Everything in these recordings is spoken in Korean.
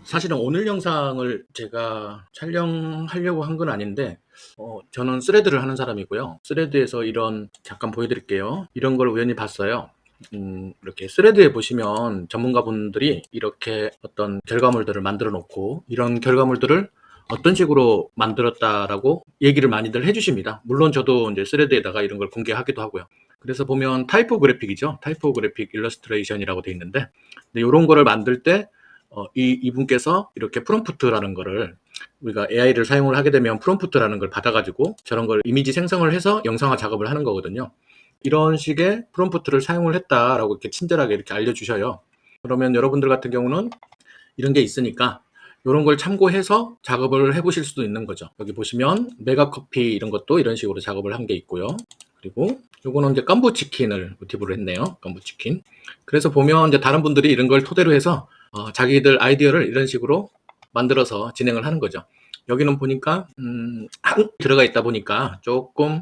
사실은 오늘 영상을 제가 촬영하려고 한 건 아닌데, 저는 스레드를 하는 사람이고요. 스레드에서 잠깐 보여드릴게요. 이런 걸 우연히 봤어요. 이렇게 스레드에 보시면 전문가분들이 이렇게 어떤 결과물들을 만들어 놓고, 이런 결과물들을 어떤 식으로 만들었다라고 얘기를 많이들 해주십니다. 물론 저도 이제 스레드에다가 이런 걸 공개하기도 하고요. 그래서 보면 타이포그래픽이죠. 타이포그래픽 일러스트레이션이라고 되어 있는데, 이런 거를 만들 때 이분께서 이렇게 프롬프트라는 거를, 우리가 AI를 사용을 하게 되면 프롬프트라는 걸 받아가지고 저런 걸 이미지 생성을 해서 영상화 작업을 하는 거거든요. 이런 식의 프롬프트를 사용을 했다라고 이렇게 친절하게 이렇게 알려주셔요. 그러면 여러분들 같은 경우는 이런 게 있으니까 이런 걸 참고해서 작업을 해보실 수도 있는 거죠. 여기 보시면 메가커피 이런 것도 이런 식으로 작업을 한 게 있고요. 그리고 요거는 이제 깜부치킨을 모티브로 했네요. 깜부치킨. 그래서 보면 이제 다른 분들이 이런 걸 토대로 해서 자기들 아이디어를 이런 식으로 만들어서 진행을 하는 거죠. 여기는 보니까 한글이 들어가 있다 보니까 조금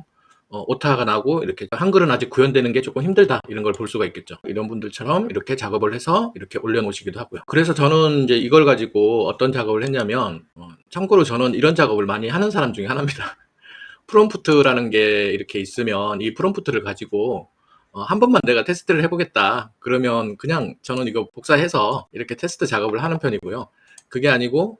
오타가 나고, 이렇게 한글은 아직 구현되는 게 조금 힘들다, 이런 걸 볼 수가 있겠죠. 이런 분들처럼 이렇게 작업을 해서 이렇게 올려놓으시기도 하고요. 그래서 저는 이제 이걸 가지고 어떤 작업을 했냐면, 참고로 저는 이런 작업을 많이 하는 사람 중에 하나입니다. 프롬프트라는 게 이렇게 있으면 이 프롬프트를 가지고 한 번만 내가 테스트를 해보겠다 그러면 그냥 저는 이거 복사해서 이렇게 테스트 작업을 하는 편이고요. 그게 아니고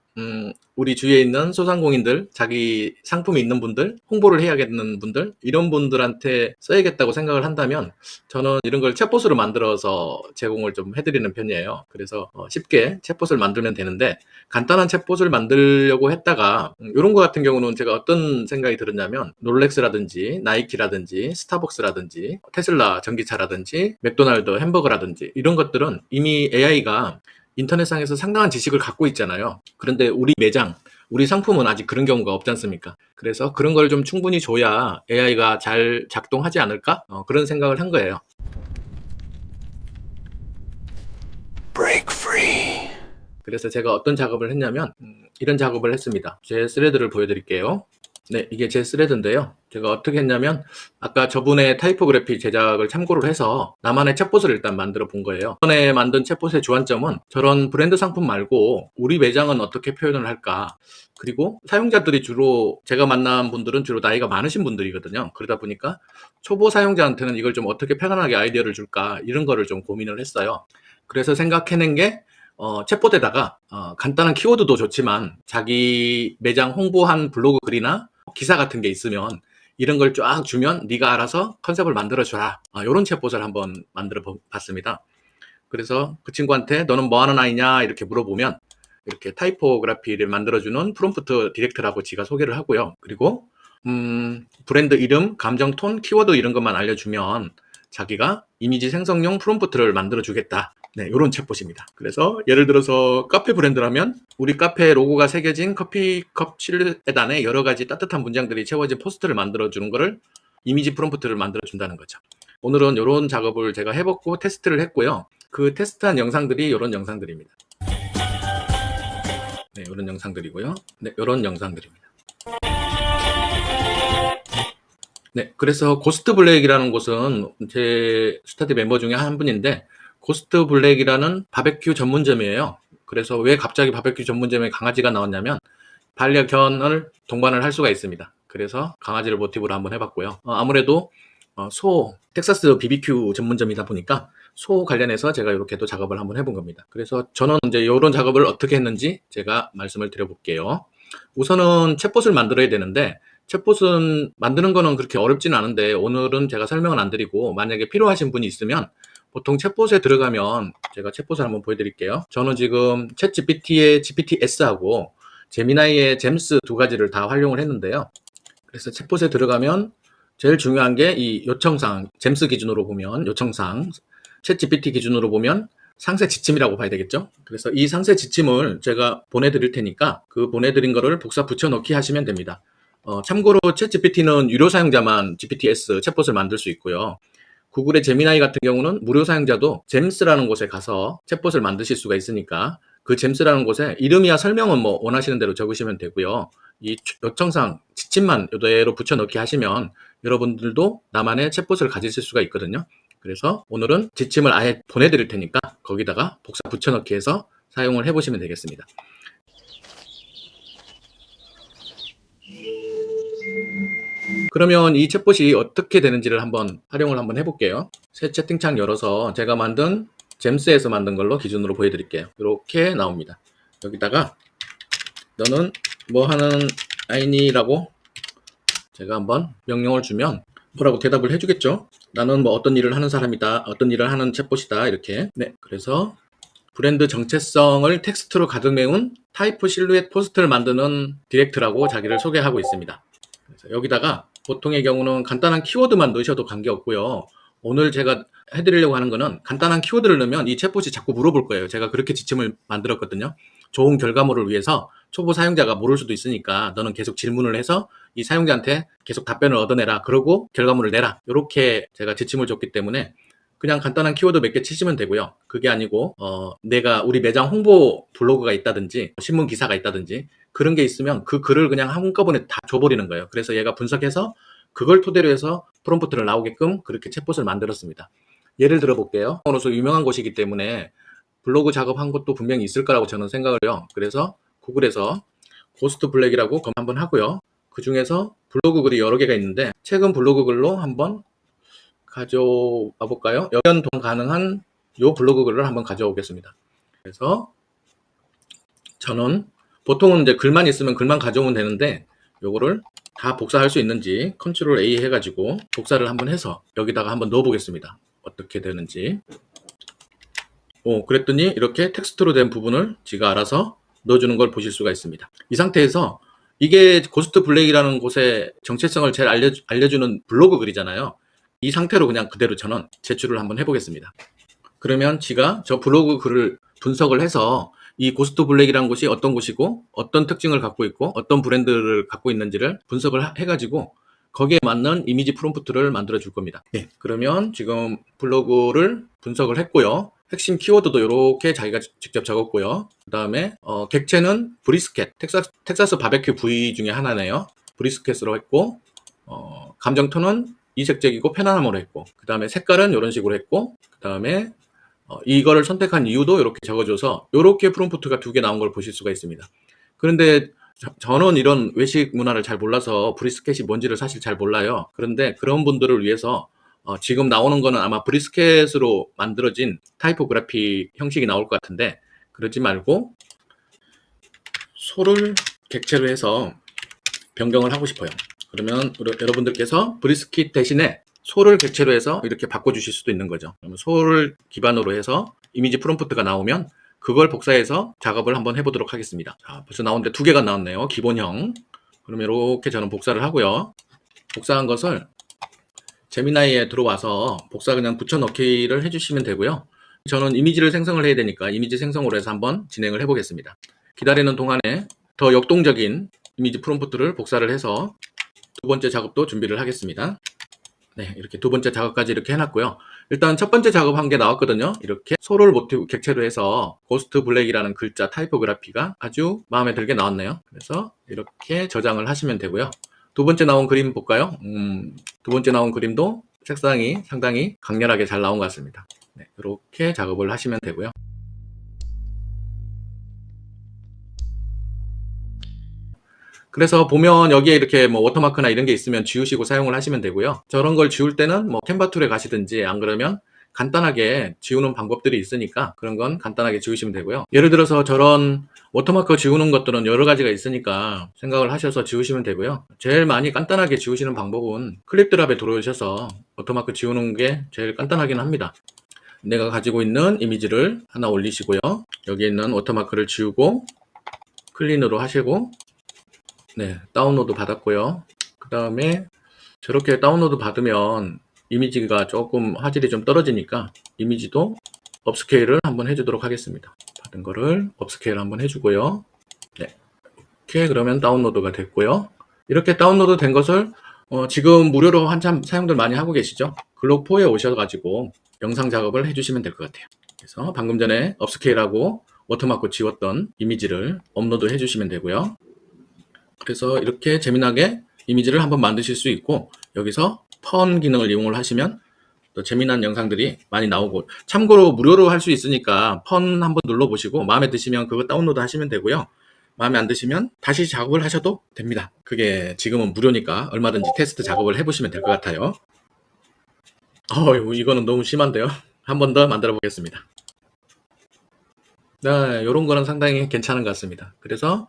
우리 주위에 있는 소상공인들, 자기 상품이 있는 분들, 홍보를 해야겠는 분들, 이런 분들한테 써야겠다고 생각을 한다면 저는 이런 걸 챗봇으로 만들어서 제공을 좀 해드리는 편이에요. 그래서 쉽게 챗봇을 만들면 되는데, 간단한 챗봇을 만들려고 했다가 이런 거 같은 경우는 제가 어떤 생각이 들었냐면, 롤렉스라든지 나이키라든지 스타벅스라든지 테슬라 전기차라든지 맥도날드 햄버거라든지 이런 것들은 이미 AI가 인터넷상에서 상당한 지식을 갖고 있잖아요. 그런데 우리 매장, 우리 상품은 아직 그런 경우가 없지 않습니까? 그래서 그런 걸 좀 충분히 줘야 AI가 잘 작동하지 않을까? 그런 생각을 한 거예요. Break free. 그래서 제가 어떤 작업을 했냐면 이런 작업을 했습니다. 제 스레드를 보여드릴게요. 네, 이게 제 스레드인데요. 제가 어떻게 했냐면, 아까 저분의 타이포그래피 제작을 참고를 해서 나만의 챗봇을 일단 만들어 본 거예요. 이번에 만든 챗봇의 주안점은 저런 브랜드 상품 말고 우리 매장은 어떻게 표현을 할까, 그리고 사용자들이 주로, 제가 만난 분들은 주로 나이가 많으신 분들이거든요. 그러다 보니까 초보 사용자한테는 이걸 좀 어떻게 편안하게 아이디어를 줄까, 이런 거를 좀 고민을 했어요. 그래서 생각해낸 게 챗봇에다가 간단한 키워드도 좋지만 자기 매장 홍보한 블로그 글이나 기사 같은 게 있으면 이런 걸 쫙 주면 네가 알아서 컨셉을 만들어줘라, 이런 챗봇을 한번 만들어 봤습니다. 그래서 그 친구한테 너는 뭐 하는 아이냐 이렇게 물어보면 이렇게 타이포그래피를 만들어주는 프롬프트 디렉터라고 지가 소개를 하고요. 그리고 브랜드 이름, 감정 톤, 키워드 이런 것만 알려주면 자기가 이미지 생성용 프롬프트를 만들어주겠다. 네, 이런 챗봇입니다. 그래서 예를 들어서 카페 브랜드라면 우리 카페 로고가 새겨진 커피컵 실루엣 여러 가지 따뜻한 문장들이 채워진 포스트를 만들어주는 거를 이미지 프롬프트를 만들어준다는 거죠. 오늘은 이런 작업을 제가 해봤고 테스트를 했고요. 그 테스트한 영상들이 이런 영상들입니다. 네, 이런 영상들이고요. 네, 이런 영상들입니다. 네, 그래서 고스트 블랙이라는 곳은 제 스터디 멤버 중에 한 분인데, 고스트 블랙이라는 바베큐 전문점이에요. 그래서 왜 갑자기 바베큐 전문점에 강아지가 나왔냐면, 반려견을 동반을 할 수가 있습니다. 그래서 강아지를 모티브로 한번 해봤고요. 아무래도 텍사스 BBQ 전문점이다 보니까 소 관련해서 제가 이렇게 또 작업을 한번 해본 겁니다. 그래서 저는 이제 이런 작업을 어떻게 했는지 제가 말씀을 드려볼게요. 우선은 챗봇을 만들어야 되는데, 챗봇은 만드는 거는 그렇게 어렵지는 않은데 오늘은 제가 설명은 안 드리고, 만약에 필요하신 분이 있으면 보통 챗봇에 들어가면, 제가 챗봇을 한번 보여드릴게요. 저는 지금 챗 GPT의 GPTS하고 제미나이의 잼스 두 가지를 다 활용을 했는데요. 그래서 챗봇에 들어가면 제일 중요한 게 이 요청사항, 잼스 기준으로 보면 요청사항, 챗 GPT 기준으로 보면 상세 지침이라고 봐야 되겠죠. 그래서 이 상세 지침을 제가 보내드릴 테니까 그 보내드린 거를 복사 붙여넣기 하시면 됩니다. 참고로 챗 GPT는 유료 사용자만 GPTS 챗봇을 만들 수 있고요. 구글의 제미나이 같은 경우는 무료 사용자도 잼스라는 곳에 가서 챗봇을 만드실 수가 있으니까, 그 잼스라는 곳에 이름이야 설명은 뭐 원하시는 대로 적으시면 되고요. 이 요청사항 지침만 이대로 붙여넣기 하시면 여러분들도 나만의 챗봇을 가지실 수가 있거든요. 그래서 오늘은 지침을 아예 보내드릴 테니까 거기다가 복사 붙여넣기 해서 사용을 해보시면 되겠습니다. 그러면 이 챗봇이 어떻게 되는지를 활용을 한번 해볼게요. 새 채팅창 열어서 제가 만든 잼스에서 만든 걸로 기준으로 보여드릴게요. 이렇게 나옵니다. 여기다가 너는 뭐 하는 아이니라고 제가 한번 명령을 주면 뭐라고 대답을 해주겠죠. 나는 뭐 어떤 일을 하는 사람이다, 어떤 일을 하는 챗봇이다, 이렇게. 네, 그래서 브랜드 정체성을 텍스트로 가득 메운 타이프 실루엣 포스트를 만드는 디렉트라고 자기를 소개하고 있습니다. 그래서 여기다가 보통의 경우는 간단한 키워드만 넣으셔도 관계없고요. 오늘 제가 해드리려고 하는 거는 간단한 키워드를 넣으면 이 챗봇이 자꾸 물어볼 거예요. 제가 그렇게 지침을 만들었거든요. 좋은 결과물을 위해서 초보 사용자가 모를 수도 있으니까 너는 계속 질문을 해서 이 사용자한테 계속 답변을 얻어내라. 그러고 결과물을 내라. 이렇게 제가 지침을 줬기 때문에 그냥 간단한 키워드 몇 개 치시면 되고요. 그게 아니고 내가 우리 매장 홍보 블로그가 있다든지 신문 기사가 있다든지 그런 게 있으면 그 글을 그냥 한꺼번에 다 줘버리는 거예요. 그래서 얘가 분석해서 그걸 토대로 해서 프롬프트를 나오게끔 그렇게 챗봇을 만들었습니다. 예를 들어 볼게요. 어느서 유명한 곳이기 때문에 블로그 작업한 것도 분명히 있을 거라고 저는 생각을 해요. 그래서 구글에서 고스트 블랙이라고 검 한번 하고요. 그 중에서 블로그 글이 여러 개가 있는데 최근 블로그 글로 한번 가져와 볼까요? 연동 가능한 요 블로그 글을 한번 가져오겠습니다. 그래서 저는 보통은 이제 글만 있으면 글만 가져오면 되는데 요거를 다 복사할 수 있는지 컨트롤 A 해가지고 복사를 한번 해서 여기다가 한번 넣어 보겠습니다. 어떻게 되는지. 그랬더니 이렇게 텍스트로 된 부분을 지가 알아서 넣어주는 걸 보실 수가 있습니다. 이 상태에서 이게 고스트 블랙이라는 곳의 정체성을 제일 알려주는 블로그 글이잖아요. 이 상태로 그냥 그대로 저는 제출을 한번 해보겠습니다. 그러면 지가 저 블로그 글을 분석을 해서 이 고스트 블랙이라는 곳이 어떤 곳이고 어떤 특징을 갖고 있고 어떤 브랜드를 갖고 있는지를 분석을 해가지고 거기에 맞는 이미지 프롬프트를 만들어 줄 겁니다. 네, 그러면 지금 블로그를 분석을 했고요. 핵심 키워드도 이렇게 자기가 직접 적었고요. 그 다음에 객체는 브리스켓, 텍사스 바베큐 부위 중에 하나네요. 브리스켓으로 했고 감정톤은 이색적이고 편안함으로 했고 그 다음에 색깔은 이런 식으로 했고 그 다음에 이거를 선택한 이유도 이렇게 적어줘서 이렇게 프롬프트가 2개 나온 걸 보실 수가 있습니다. 그런데 저는 이런 외식 문화를 잘 몰라서 브리스켓이 뭔지를 사실 잘 몰라요. 그런데 그런 분들을 위해서 지금 나오는 거는 아마 브리스켓으로 만들어진 타이포그래피 형식이 나올 것 같은데 그러지 말고 소를 객체로 해서 변경을 하고 싶어요. 그러면 여러분들께서 브리스킷 대신에 소를 객체로 해서 이렇게 바꿔주실 수도 있는 거죠. 그러면 소를 기반으로 해서 이미지 프롬프트가 나오면 그걸 복사해서 작업을 한번 해보도록 하겠습니다. 자, 벌써 나오는데 2개가 나왔네요. 기본형. 그러면 이렇게 저는 복사를 하고요. 복사한 것을 제미나이에 들어와서 복사 그냥 붙여넣기를 해주시면 되고요. 저는 이미지를 생성을 해야 되니까 이미지 생성으로 해서 한번 진행을 해보겠습니다. 기다리는 동안에 더 역동적인 이미지 프롬프트를 복사를 해서 2번째 작업도 준비를 하겠습니다. 네, 이렇게 2번째 작업까지 이렇게 해놨고요. 일단 첫 번째 작업한 게 나왔거든요. 이렇게 소를 모티브 객체로 해서 고스트 블랙이라는 글자 타이포그래피가 아주 마음에 들게 나왔네요. 그래서 이렇게 저장을 하시면 되고요. 2번째 나온 그림 볼까요? 2번째 나온 그림도 색상이 상당히 강렬하게 잘 나온 것 같습니다. 네, 이렇게 작업을 하시면 되고요. 그래서 보면 여기에 이렇게 뭐 워터마크나 이런 게 있으면 지우시고 사용을 하시면 되고요. 저런 걸 지울 때는 뭐 캔바 툴에 가시든지 안 그러면 간단하게 지우는 방법들이 있으니까 그런 건 간단하게 지우시면 되고요. 예를 들어서 저런 워터마크 지우는 것들은 여러 가지가 있으니까 생각을 하셔서 지우시면 되고요. 제일 많이 간단하게 지우시는 방법은 클립 드랍에 들어오셔서 워터마크 지우는 게 제일 간단하긴 합니다. 내가 가지고 있는 이미지를 하나 올리시고요. 여기 있는 워터마크를 지우고 클린으로 하시고 네, 다운로드 받았고요. 그 다음에 저렇게 다운로드 받으면 이미지가 조금 화질이 좀 떨어지니까 이미지도 업스케일을 한번 해주도록 하겠습니다. 받은 거를 업스케일 한번 해주고요. 네, 이렇게 그러면 다운로드가 됐고요. 이렇게 다운로드 된 것을 지금 무료로 한참 사용들 많이 하고 계시죠? 글록4에 오셔가지고 영상 작업을 해주시면 될 것 같아요. 그래서 방금 전에 업스케일하고 워터마크 지웠던 이미지를 업로드 해주시면 되고요. 그래서 이렇게 재미나게 이미지를 한번 만드실 수 있고 여기서 펀 기능을 이용을 하시면 또 재미난 영상들이 많이 나오고 참고로 무료로 할 수 있으니까 펀 한번 눌러보시고 마음에 드시면 그거 다운로드 하시면 되고요. 마음에 안 드시면 다시 작업을 하셔도 됩니다. 그게 지금은 무료니까 얼마든지 테스트 작업을 해보시면 될 것 같아요. 이거는 너무 심한데요. 한 번 더 만들어 보겠습니다. 네, 요런 거는 상당히 괜찮은 것 같습니다. 그래서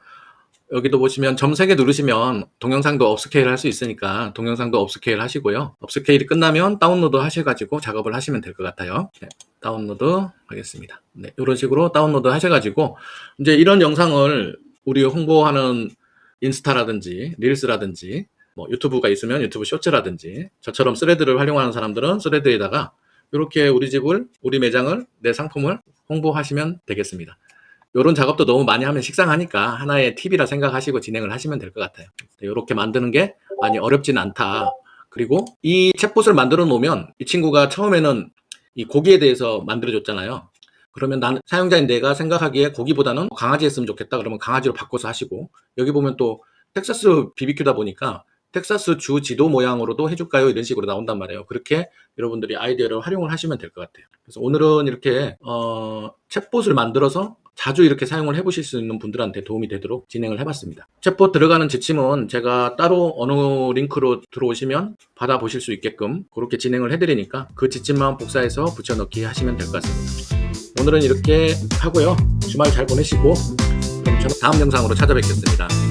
여기도 보시면 점 3개 누르시면 동영상도 업스케일 할 수 있으니까 동영상도 업스케일 하시고요. 업스케일이 끝나면 다운로드 하셔가지고 작업을 하시면 될 것 같아요. 네, 다운로드 하겠습니다. 네, 이런 식으로 다운로드 하셔가지고 이제 이런 영상을 우리 홍보하는 인스타라든지 릴스라든지 뭐 유튜브가 있으면 유튜브 쇼츠라든지 저처럼 스레드를 활용하는 사람들은 스레드에다가 이렇게 우리 집을, 우리 매장을, 내 상품을 홍보하시면 되겠습니다. 이런 작업도 너무 많이 하면 식상하니까 하나의 팁이라 생각하시고 진행을 하시면 될 것 같아요. 이렇게 만드는 게 많이 어렵진 않다. 그리고 이 챗봇을 만들어 놓으면 이 친구가 처음에는 이 고기에 대해서 만들어줬잖아요. 그러면 나는 사용자인 내가 생각하기에 고기보다는 강아지 했으면 좋겠다. 그러면 강아지로 바꿔서 하시고, 여기 보면 또 텍사스 BBQ다 보니까 텍사스 주 지도 모양으로도 해줄까요? 이런 식으로 나온단 말이에요. 그렇게 여러분들이 아이디어를 활용을 하시면 될 것 같아요. 그래서 오늘은 이렇게 챗봇을 만들어서 자주 이렇게 사용을 해보실 수 있는 분들한테 도움이 되도록 진행을 해봤습니다. 챗봇 들어가는 지침은 제가 따로 어느 링크로 들어오시면 받아보실 수 있게끔 그렇게 진행을 해드리니까 그 지침만 복사해서 붙여넣기 하시면 될 것 같습니다. 오늘은 이렇게 하고요. 주말 잘 보내시고 그럼 저는 다음 영상으로 찾아뵙겠습니다.